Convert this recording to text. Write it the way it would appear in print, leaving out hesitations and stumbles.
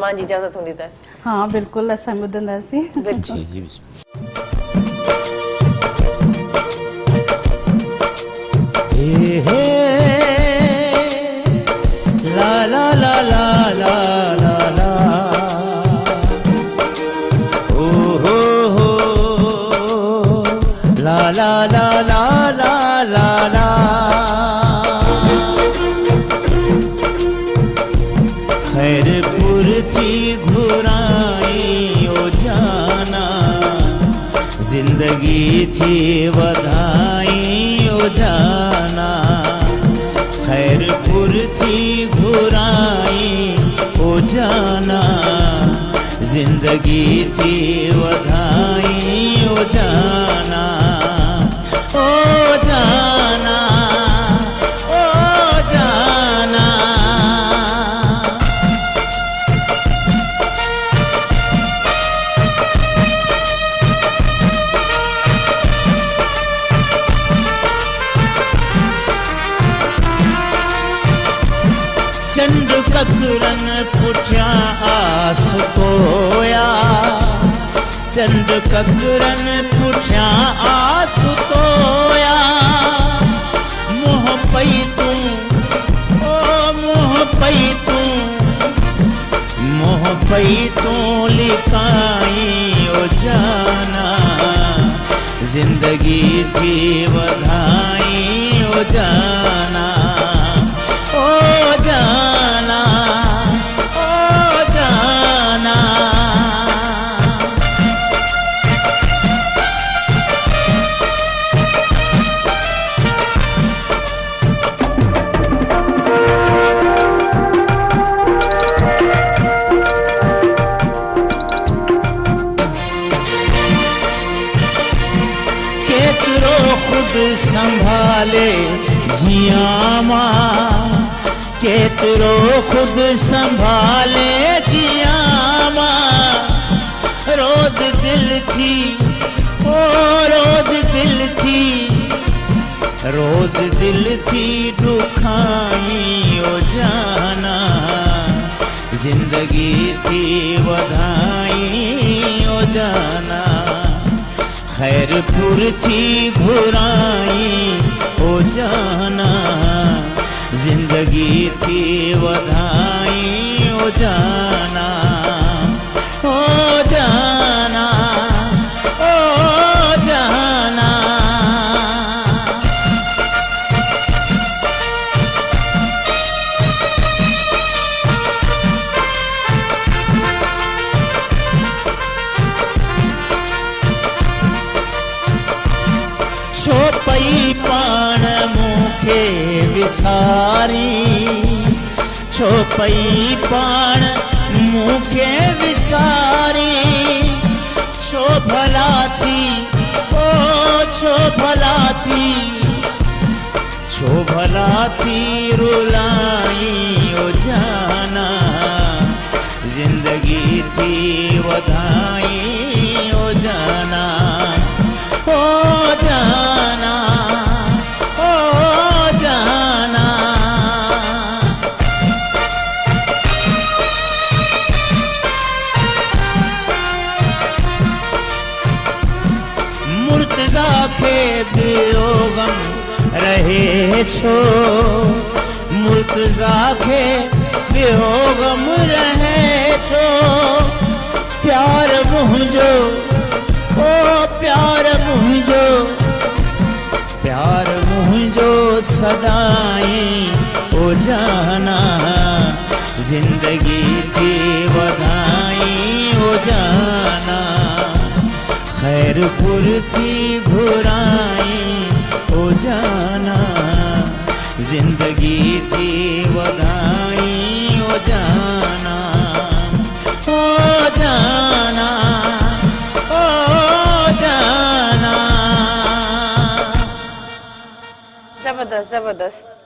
मां जी इजाजत होंदी त हाँ बिल्कुल असां ॿुधंदासीं। जी जी ला ला ला ला ला ला ला ओ हो ला ला ला ला ला ला ला खैरपुर थी घुराई ओ जाना जिंदगी थी वधाई ओ जाना खैरपुर थी घुराई ओ जाना जिंदगी थी वधाई ओ जाना ओ जाना ओ जाना चंद ककरन पुठिया आस तोया चंद ककरन पुठिया आस तोया मोह पई तूं ओ मोह पई तूं मोह पई तूं लिकाई ओ जाना जिंदगी थी वधाई ओ जाना ओ जाना ओ जाना केतरो खुद संभाले जिया मां केतरो खुद संभाले जिया मां रोज दिल थी ओ रोज दिल थी रोज दिल थी दुखाई ओ जाना जिंदगी थी वधाई ओ जाना खैरपुर थी घुराई ओ जाना जिंदगी थी वधाई ओ जाना ओ जाना ओ जाना छो पई पाण मूंखे विसारी छो पई पाण मूंखे विसारी छो भला थी ओ छो भला थी छो भला थी रुलाई ओ जाना जिंदगी थी वधाई ओ जाना ओ जाना ओ जाना मुर्तजा खे वियोगम रहे छो मुर्तजा खे वियोगम रहे छो प्यार मुंहिंजो ओ प्यार मुंहिंजो सदाई ओ जाना जिंदगी थी वधाई ओ जाना खैरपुर थी घुराई ओ जाना जिंदगी थी वधाई ओ जाना ओ जाना ओ जाना जबरदस्त जबरदस्त।